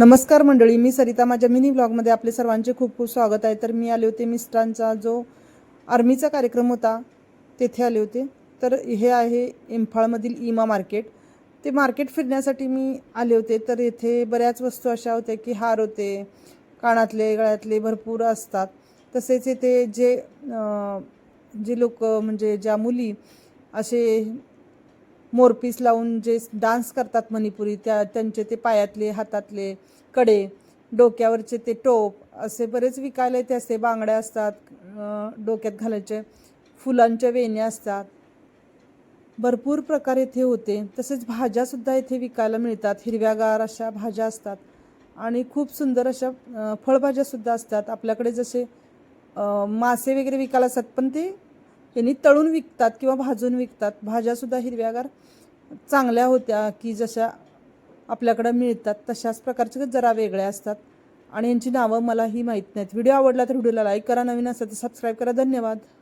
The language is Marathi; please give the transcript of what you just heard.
नमस्कार मंडळी, मी सरिता. माझ्या मिनी ब्लॉगमध्ये आपले सर्वांचे खूप खूप स्वागत आहे. तर मी आले होते मिस्टरांचा जो आर्मीचा कार्यक्रम होता तेथे आले होते. तर हे आहे इम्फाळमधील इमा मार्केट. ते मार्केट फिरण्यासाठी मी आले होते. तर येथे बऱ्याच वस्तू अशा होत्या की हार होते, कानातले, गळ्यातले भरपूर असतात. तसेच येथे जे लोक म्हणजे ज्या मुली असे मोरपीस लावून जे डान्स करतात मणिपुरी, त्यांचे ते पायातले, हातातले कडे, डोक्यावरचे ते टोप असे बरेच विकायला येते असते. बांगड्या असतात, डोक्यात घालायचे फुलांच्या वेण्या असतात. भरपूर प्रकार येथे होते. तसेच भाज्यासुद्धा येथे विकायला मिळतात. हिरव्यागार अशा भाज्या असतात आणि खूप सुंदर अशा फळभाज्यासुद्धा असतात. आपल्याकडे जसे मासे वगैरे विकायला असतात, पण ते त्यांनी तळून विकतात किंवा भाजून विकतात. भाज्यासुद्धा हिरव्यागार चांगल्या होत्या की जशा आपल्याकडं मिळतात तशाच प्रकारच्या, जरा वेगळ्या असतात आणि यांची नावं मलाही माहीत नाहीत. व्हिडिओ आवडला तर व्हिडिओला लाईक करा, नवीन असेल तर सबस्क्राईब करा. धन्यवाद.